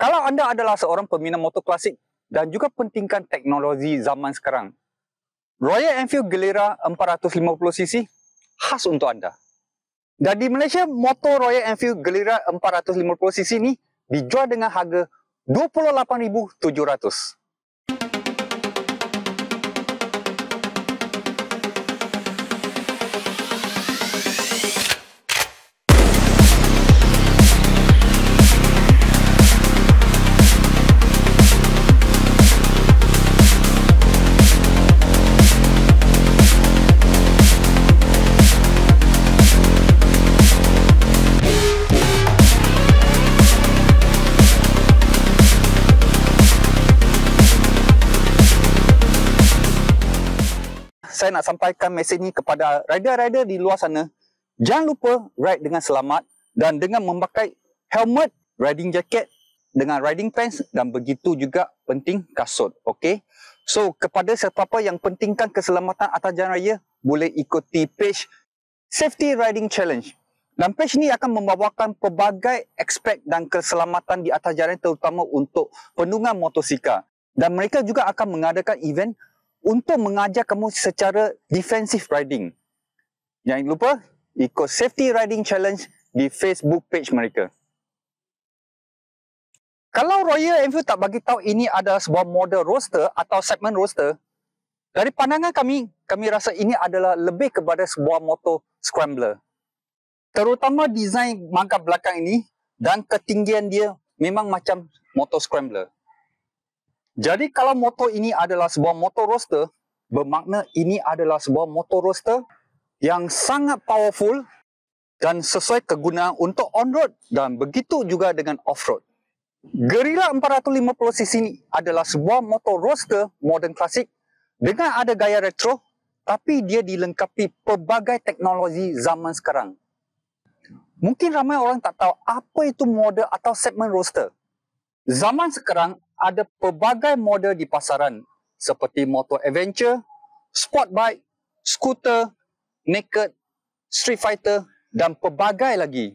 Kalau anda adalah seorang peminat motor klasik dan juga pentingkan teknologi zaman sekarang, Royal Enfield Gelera 450cc khas untuk anda. Dan di Malaysia, motor Royal Enfield Gelera 450cc ni dijual dengan harga RM28,700. Saya nak sampaikan mesej ni kepada rider-rider di luar sana. Jangan lupa ride dengan selamat dan dengan memakai helmet, riding jacket, dengan riding pants dan begitu juga penting kasut. Okey. So kepada sesiapa yang pentingkan keselamatan atas jalan raya, boleh ikuti page Safety Riding Challenge. Dan page ni akan membawakan pelbagai aspek dan keselamatan di atas jalan, terutama untuk penunggang motosikal. Dan mereka juga akan mengadakan event untuk mengajar kamu secara defensive riding. Jangan lupa ikut Safety Riding Challenge di Facebook page mereka. Kalau Royal Enfield tak bagi tahu ini adalah sebuah model roadster atau segmen roadster, dari pandangan kami rasa ini adalah lebih kepada sebuah motor scrambler. Terutama desain mangkap belakang ini dan ketinggian dia memang macam motor scrambler. Jadi kalau motor ini adalah sebuah motor roadster, bermakna ini adalah sebuah motor roadster yang sangat powerful dan sesuai kegunaan untuk on-road dan begitu juga dengan off-road. Gelera 450cc ini adalah sebuah motor roadster modern klasik dengan ada gaya retro, tapi dia dilengkapi pelbagai teknologi zaman sekarang. Mungkin ramai orang tak tahu apa itu model atau segmen roadster. Zaman sekarang ada pelbagai model di pasaran seperti motor adventure, sport bike, skuter, naked, street fighter dan pelbagai lagi.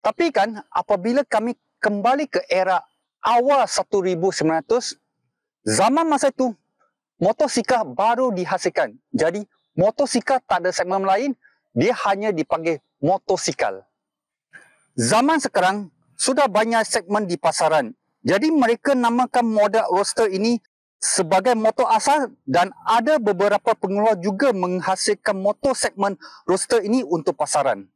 Tapi kan apabila kami kembali ke era awal 1900, zaman masa itu motosikal baru dihasilkan. Jadi motosikal tak ada segmen lain, dia hanya dipanggil motosikal. Zaman sekarang sudah banyak segmen di pasaran. Jadi mereka namakan model roadster ini sebagai motor asal dan ada beberapa pengeluar juga menghasilkan motor segmen roadster ini untuk pasaran.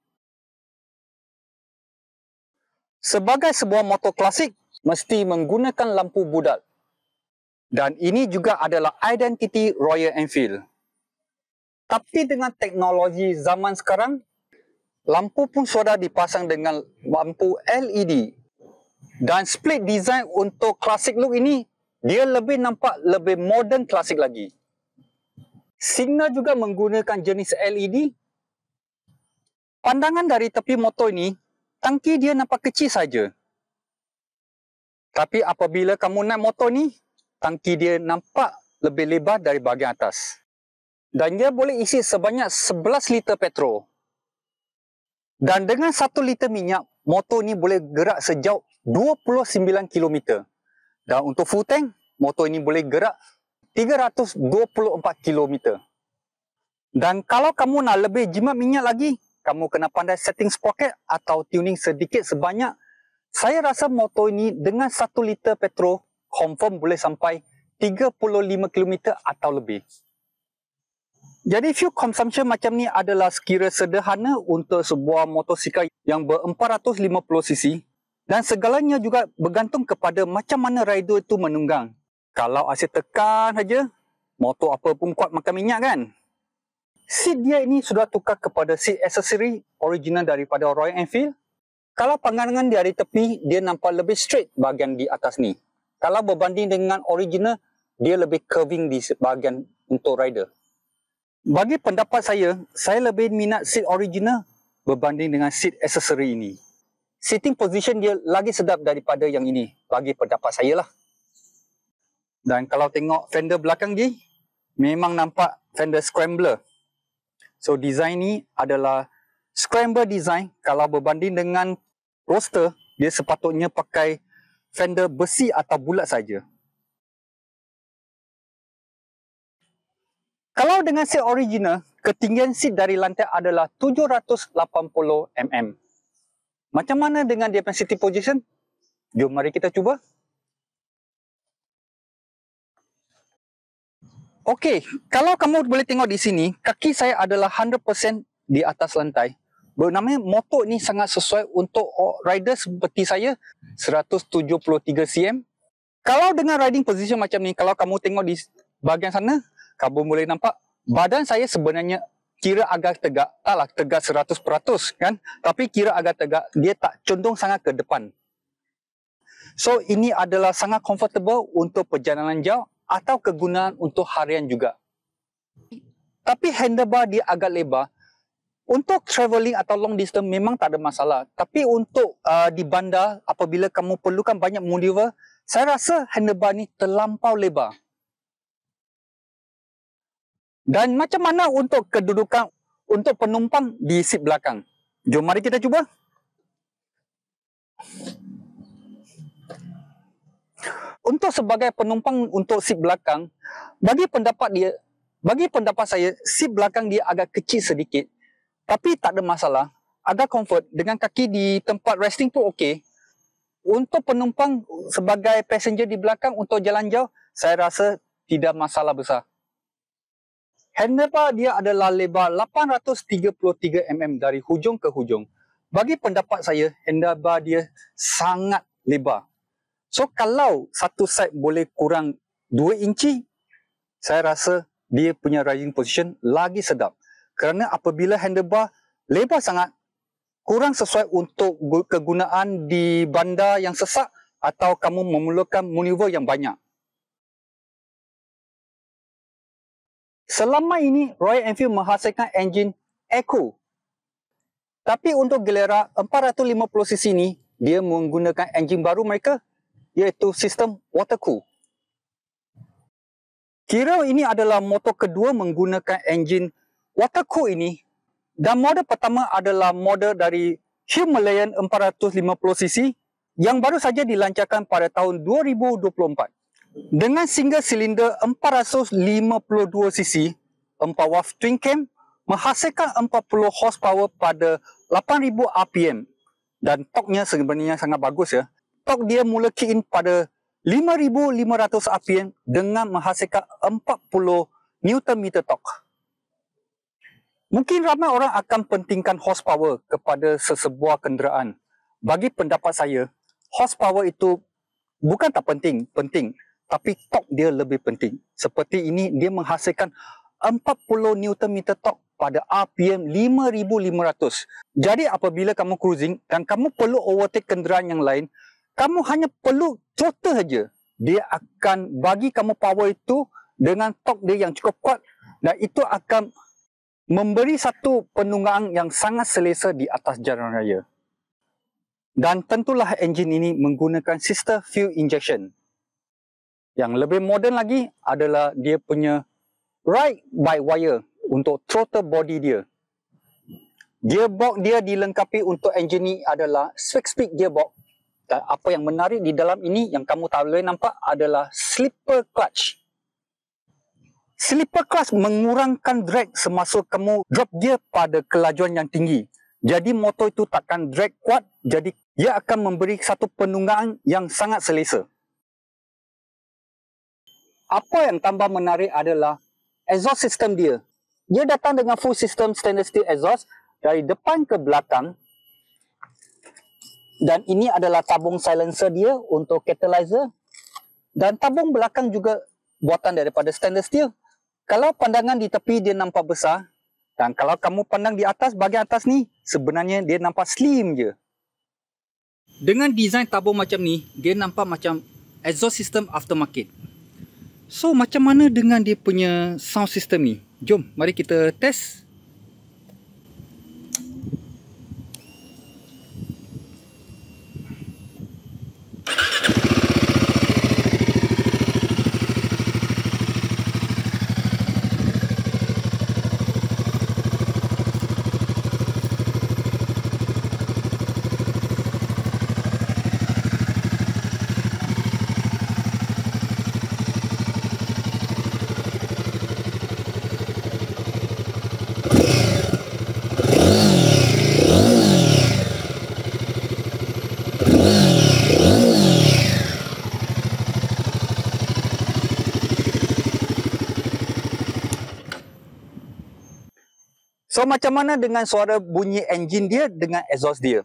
Sebagai sebuah motor klasik, mesti menggunakan lampu bulat. Dan ini juga adalah identiti Royal Enfield. Tapi dengan teknologi zaman sekarang, lampu pun sudah dipasang dengan lampu LED. Dan split design untuk classic look ini, dia lebih nampak lebih modern klasik lagi. Signal juga menggunakan jenis LED. Pandangan dari tepi motor ini, tangki dia nampak kecil saja. Tapi apabila kamu naik motor ni, tangki dia nampak lebih lebar dari bahagian atas. Dan dia boleh isi sebanyak 11 liter petrol. Dan dengan 1 liter minyak, motor ni boleh gerak sejauh 29 km. Dan untuk full tank, motor ini boleh gerak 324 km. Dan kalau kamu nak lebih jimat minyak lagi, kamu kena pandai setting sprocket atau tuning sedikit sebanyak. Saya rasa motor ini dengan 1 liter petrol, confirm boleh sampai 35 km atau lebih. Jadi fuel consumption macam ni adalah sekira sederhana untuk sebuah motosikal yang ber-450cc. Dan segalanya juga bergantung kepada macam mana rider itu menunggang. Kalau asyik tekan saja, motor apa pun kuat makan minyak kan? Seat dia ini sudah tukar kepada seat aksesori original daripada Royal Enfield. Kalau pandangan dari tepi, dia nampak lebih straight bahagian di atas ni. Kalau berbanding dengan original, dia lebih curving di bahagian untuk rider. Bagi pendapat saya lebih minat seat original berbanding dengan seat aksesori ini. Sitting position dia lagi sedap daripada yang ini, bagi pendapat saya lah. Dan kalau tengok fender belakang dia, memang nampak fender scrambler. So design ni adalah scrambler design. Kalau berbanding dengan roadster, dia sepatutnya pakai fender besi atau bulat saja. Kalau dengan seat original, ketinggian seat dari lantai adalah 780 mm. Macam mana dengan dia punya sitting position? Jom mari kita cuba. Okey, kalau kamu boleh tengok di sini, kaki saya adalah 100% di atas lantai. Bernama motor ni sangat sesuai untuk rider seperti saya, 173 cm. Kalau dengan riding position macam ni, kalau kamu tengok di bahagian sana, kamu boleh nampak badan saya sebenarnya kira agak tegak. Taklah tegak 100% kan, tapi kira agak tegak, dia tak condong sangat ke depan. So ini adalah sangat comfortable untuk perjalanan jauh atau kegunaan untuk harian juga. Tapi handlebar dia agak lebar. Untuk travelling atau long distance memang tak ada masalah. Tapi untuk di bandar, apabila kamu perlukan banyak maneuver, saya rasa handlebar ni terlampau lebar. Dan macam mana untuk kedudukan untuk penumpang di seat belakang? Jom mari kita cuba. Untuk sebagai penumpang untuk seat belakang, bagi pendapat saya, seat belakang dia agak kecil sedikit. Tapi tak ada masalah, agak comfort. Dengan kaki di tempat resting tu okey. Untuk penumpang sebagai passenger di belakang untuk jalan jauh, saya rasa tidak masalah besar. Handlebar dia adalah lebar 833 mm dari hujung ke hujung. Bagi pendapat saya, handlebar dia sangat lebar. So kalau satu side boleh kurang 2 inci, saya rasa dia punya riding position lagi sedap. Kerana apabila handlebar lebar sangat, kurang sesuai untuk kegunaan di bandar yang sesak atau kamu memerlukan maneuver yang banyak. Selama ini, Royal Enfield menghasilkan enjin Eco. Tapi untuk Gilera 450cc ni, dia menggunakan enjin baru mereka, iaitu sistem water cool. Kira ini adalah motor kedua menggunakan enjin water cool ini, dan model pertama adalah model dari Himalayan 450cc yang baru saja dilancarkan pada tahun 2024. Dengan single silinder 452cc, 4 valve twin cam menghasilkan 40 horsepower pada 8000 rpm dan torque-nya sebenarnya sangat bagus ya. Torque dia mula kick in pada 5500 rpm dengan menghasilkan 40 Nm torque. Mungkin ramai orang akan pentingkan horsepower kepada sesebuah kenderaan. Bagi pendapat saya, horsepower itu bukan tak penting, tapi torque dia lebih penting. Seperti ini, dia menghasilkan 40 Nm torque pada RPM 5500. Jadi apabila kamu cruising dan kamu perlu overtake kenderaan yang lain, kamu hanya perlu throttle saja. Dia akan bagi kamu power itu dengan torque dia yang cukup kuat, dan itu akan memberi satu penunggangan yang sangat selesa di atas jalan raya. Dan tentulah enjin ini menggunakan sistem fuel injection. Yang lebih moden lagi adalah dia punya ride by wire untuk throttle body dia. Gearbox dia dilengkapi untuk enjin ini adalah 6-speed gearbox. Dan apa yang menarik di dalam ini yang kamu tak boleh nampak adalah slipper clutch. Slipper clutch mengurangkan drag semasa kamu drop gear pada kelajuan yang tinggi. Jadi motor itu takkan drag kuat, jadi ia akan memberi satu penunggangan yang sangat selesa. Apa yang tambah menarik adalah exhaust system dia. Dia datang dengan full system stainless steel exhaust dari depan ke belakang. Dan ini adalah tabung silencer dia untuk catalyzer. Dan tabung belakang juga buatan daripada stainless steel. Kalau pandangan di tepi dia nampak besar. Dan kalau kamu pandang di atas, bahagian atas ni, sebenarnya dia nampak slim je. Dengan design tabung macam ni, dia nampak macam exhaust system aftermarket. So, macam mana dengan dia punya sound system ni? Jom, mari kita test. So macam mana dengan suara bunyi enjin dia dengan exhaust dia?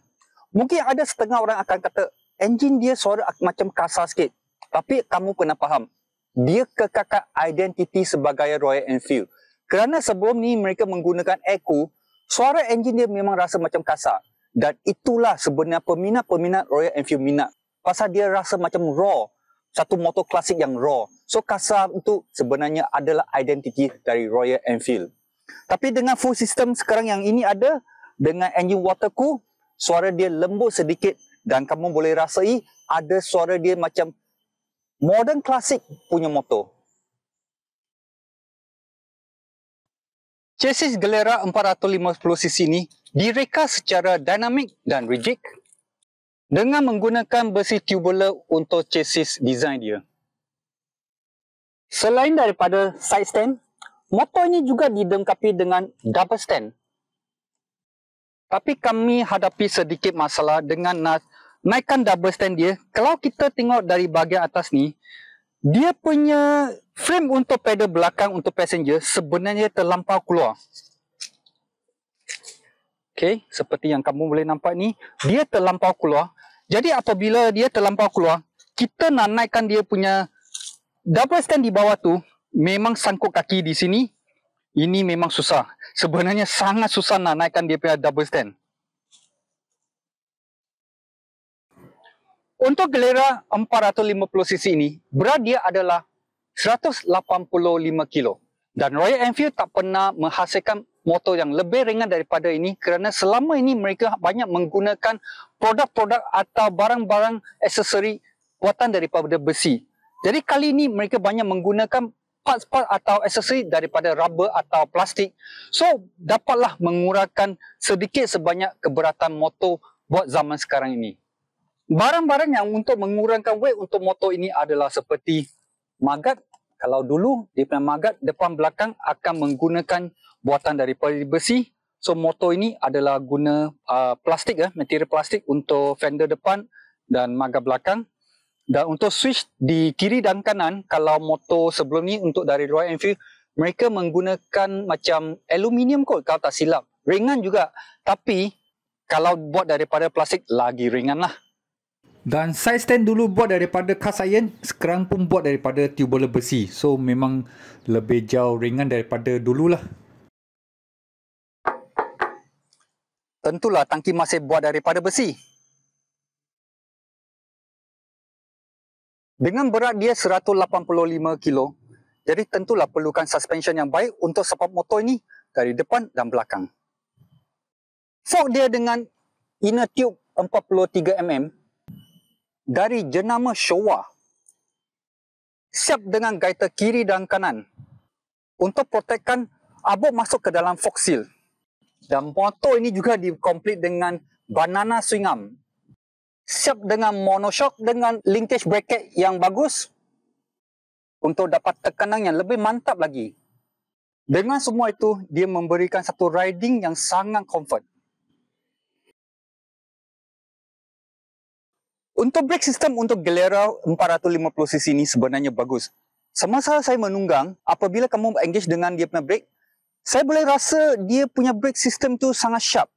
Mungkin ada setengah orang akan kata enjin dia suara macam kasar sikit. Tapi kamu kena faham, dia kekalkan identiti sebagai Royal Enfield. Kerana sebelum ni mereka menggunakan air-cool, suara enjin dia memang rasa macam kasar. Dan itulah sebenarnya peminat-peminat Royal Enfield minat. Pasal dia rasa macam raw. Satu motor klasik yang raw. So kasar itu sebenarnya adalah identiti dari Royal Enfield. Tapi dengan full system sekarang yang ini ada, dengan engine water cool, suara dia lembut sedikit dan kamu boleh rasai ada suara dia macam modern klasik punya motor. Chassis Glera 450cc ni direka secara dinamik dan rigid dengan menggunakan besi tubular untuk chassis design dia. Selain daripada side stand, motor ini juga dilengkapi dengan double stand. Tapi kami hadapi sedikit masalah dengan naikkan double stand dia. Kalau kita tengok dari bahagian atas ni, dia punya frame untuk pedal belakang untuk passenger sebenarnya terlampau keluar. Okay, seperti yang kamu boleh nampak ni, dia terlampau keluar. Jadi apabila dia terlampau keluar, kita nak naikkan dia punya double stand di bawah tu, memang sangkut kaki di sini, ini memang susah. Sebenarnya sangat susah nak naikkan dia punya double stand. Untuk Glera 450cc ini, berat dia adalah 185 kilo. Dan Royal Enfield tak pernah menghasilkan motor yang lebih ringan daripada ini kerana selama ini mereka banyak menggunakan produk-produk atau barang-barang aksesori buatan daripada besi. Jadi kali ini mereka banyak menggunakan parts-parts atau aksesori daripada rubber atau plastik. So, dapatlah mengurangkan sedikit sebanyak keberatan motor buat zaman sekarang ini. Barang-barang yang untuk mengurangkan weight untuk motor ini adalah seperti magat. Kalau dulu, dia punya magat depan belakang akan menggunakan buatan daripada besi. So, motor ini adalah guna plastik, material plastik untuk fender depan dan magat belakang. Dan untuk switch di kiri dan kanan, kalau motor sebelum ni untuk dari Royal Enfield, mereka menggunakan macam aluminium kot kalau tak silap. Ringan juga. Tapi kalau buat daripada plastik, lagi ringan lah. Dan side stand dulu buat daripada cast iron, sekarang pun buat daripada tubular besi. So memang lebih jauh ringan daripada dululah. Tentulah tangki masih buat daripada besi. Dengan berat dia 185 kilo, jadi tentulah perlukan suspension yang baik untuk support motor ini dari depan dan belakang. Fork dia dengan inner tube 43mm dari jenama Showa. Siap dengan gaiter kiri dan kanan untuk protekkan abuk masuk ke dalam fork seal. Dan motor ini juga dikomplit dengan banana swing arm. Siap dengan monoshock dengan linkage bracket yang bagus untuk dapat tekanan yang lebih mantap lagi. Dengan semua itu, dia memberikan satu riding yang sangat comfort. Untuk brake system untuk Glera 450cc ini sebenarnya bagus. Semasa saya menunggang, apabila kamu engage dengan dia punya brake, saya boleh rasa dia punya brake system tu sangat sharp.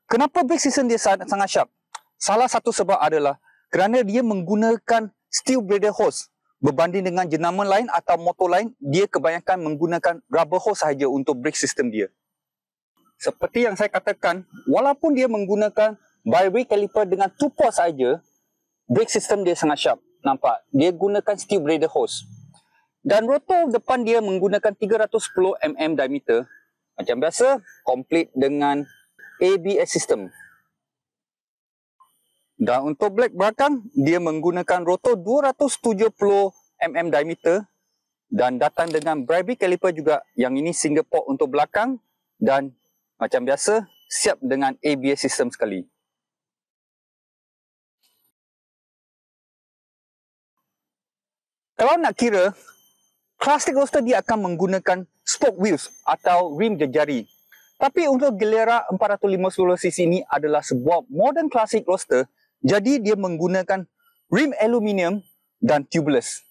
Kenapa brake system dia sangat sharp? Salah satu sebab adalah kerana dia menggunakan steel braided hose. Berbanding dengan jenama lain atau motor lain, dia kebanyakan menggunakan rubber hose sahaja untuk brake system dia. Seperti yang saya katakan, walaupun dia menggunakan bi-brake caliper dengan 2 port sahaja, brake system dia sangat sharp. Nampak? Dia gunakan steel braided hose. Dan rotor depan dia menggunakan 310mm diameter. Macam biasa, komplit dengan ABS system. Dan untuk brake belakang, dia menggunakan rotor 270mm diameter dan datang dengan bi-brake caliper juga. Yang ini single port untuk belakang dan macam biasa, siap dengan ABS system sekali. Kalau nak kira, Classic Roadster dia akan menggunakan spoke wheels atau rim jari. Tapi untuk Glera 450cc ini adalah sebuah modern Classic Roadster. Jadi dia menggunakan rim aluminium dan tubeless.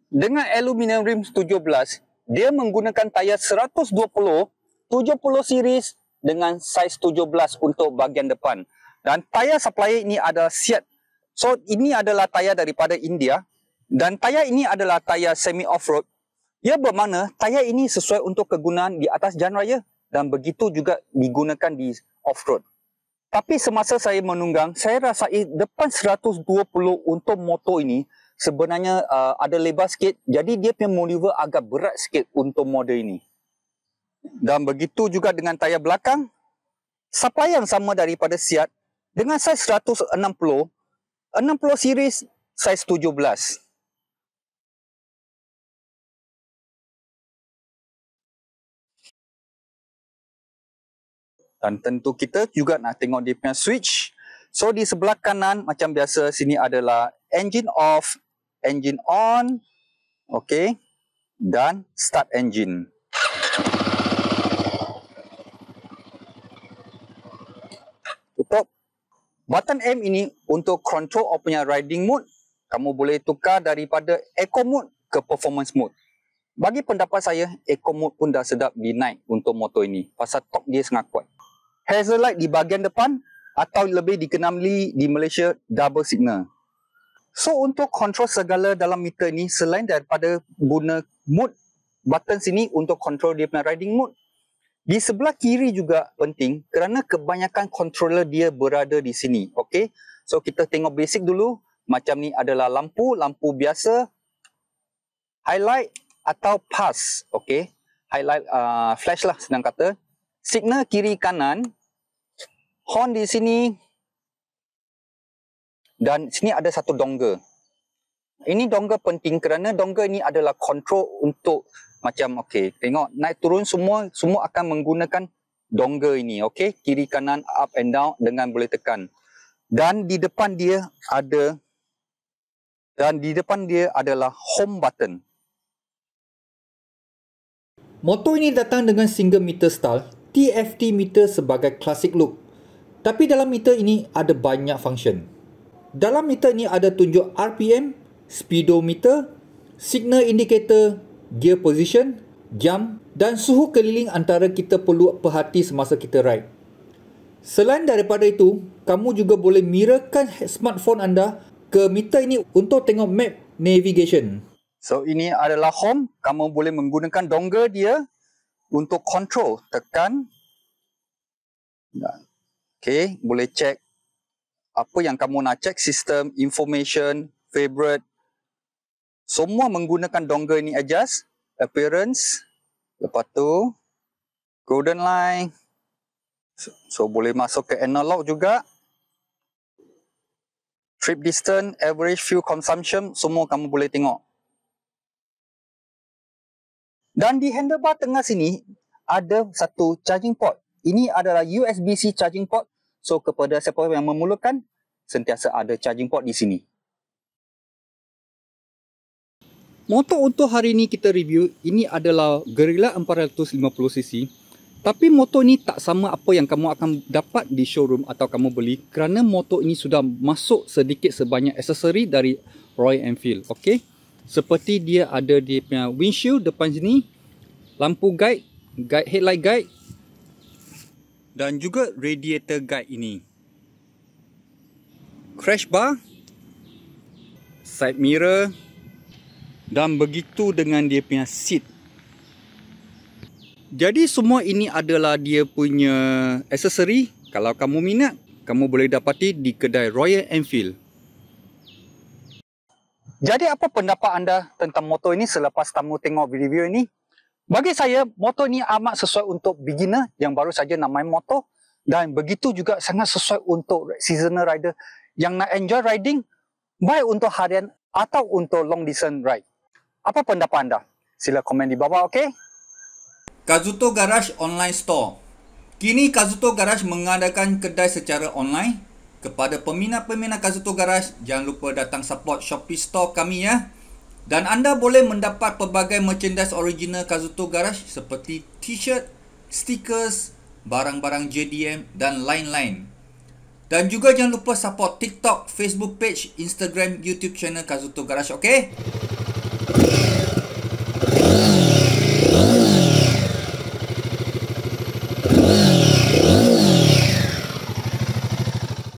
Dengan aluminium rim 17, dia menggunakan tayar 120 70 series dengan saiz 17 untuk bahagian depan. Dan tayar supplier ini adalah Seat. So ini adalah tayar daripada India dan tayar ini adalah tayar semi off-road. Ia bermakna tayar ini sesuai untuk kegunaan di atas jalan raya dan begitu juga digunakan di off-road. Tapi semasa saya menunggang, saya rasai depan 120 untuk motor ini sebenarnya ada lebar sikit. Jadi dia punya maneuver agak berat sikit untuk model ini. Dan begitu juga dengan tayar belakang. Supply yang sama daripada Seat dengan saiz 160, 60 series saiz 17. Dan tentu kita juga nak tengok dia punya switch. So di sebelah kanan macam biasa sini adalah engine off, engine on, okey, dan start engine. Tutup. Button M ini untuk control punya riding mode. Kamu boleh tukar daripada eco mode ke performance mode. Bagi pendapat saya, eco mode pun dah sedap dinaik untuk motor ini. Pasal torque dia sangat kuat. Hazard light di bahagian depan atau lebih dikenali di Malaysia double signal. So untuk kontrol segala dalam meter ni selain daripada guna mode button sini untuk kontrol dia punya riding mode, di sebelah kiri juga penting kerana kebanyakan controller dia berada di sini. Okey. So kita tengok basic dulu. Macam ni adalah lampu biasa, highlight atau pass. Okey. Highlight flash lah senang kata. Signal kiri kanan, horn di sini, dan sini ada satu dongle. Ini dongle penting kerana dongle ini adalah kontrol untuk macam okey, tengok naik turun semua akan menggunakan dongle ini, okey, kiri kanan up and down dengan boleh tekan. Dan di depan dia adalah home button. Motor ini datang dengan single meter style, TFT meter sebagai classic look. Tapi dalam meter ini ada banyak function. Dalam meter ini ada tunjuk RPM, speedometer, signal indicator, gear position, jam dan suhu keliling antara kita perlu perhati semasa kita ride. Selain daripada itu, kamu juga boleh mirrorkan smartphone anda ke meter ini untuk tengok map navigation. So ini adalah home, kamu boleh menggunakan dongle dia untuk control, tekan. Okey, boleh check apa yang kamu nak check, sistem, information, favorite. Semua menggunakan dongle ni adjust, appearance, lepas tu golden line. So boleh masuk ke analog juga. Trip distance, average fuel consumption, semua kamu boleh tengok. Dan di handlebar tengah sini ada satu charging port. Ini adalah USB-C charging port. So kepada siapa yang memerlukan, sentiasa ada charging port di sini. Motor untuk hari ini kita review, ini adalah Guerrilla 450cc. Tapi motor ini tak sama apa yang kamu akan dapat di showroom atau kamu beli kerana motor ini sudah masuk sedikit sebanyak aksesori dari Royal Enfield. Okey. Seperti dia ada dia punya windshield depan sini, lampu guide, headlight guide dan juga radiator guide ini. Crash bar, side mirror dan begitu dengan dia punya seat. Jadi semua ini adalah dia punya aksesori. Kalau kamu minat, kamu boleh dapati di kedai Royal Enfield. Jadi apa pendapat anda tentang motor ini selepas kamu tengok video ini? Bagi saya, motor ini amat sesuai untuk beginner yang baru saja nak main motor. Dan begitu juga sangat sesuai untuk seasonal rider yang nak enjoy riding, baik untuk harian atau untuk long distance ride. Apa pendapat anda? Sila komen di bawah, okey? Kazuto Garage Online Store. Kini Kazuto Garage mengadakan kedai secara online. Kepada peminat-peminat Kazuto Garage, jangan lupa datang support Shopee Store kami ya. Dan anda boleh mendapat pelbagai merchandise original Kazuto Garage seperti t-shirt, stickers, barang-barang JDM dan lain-lain. Dan juga jangan lupa support TikTok, Facebook page, Instagram, YouTube channel Kazuto Garage, okey?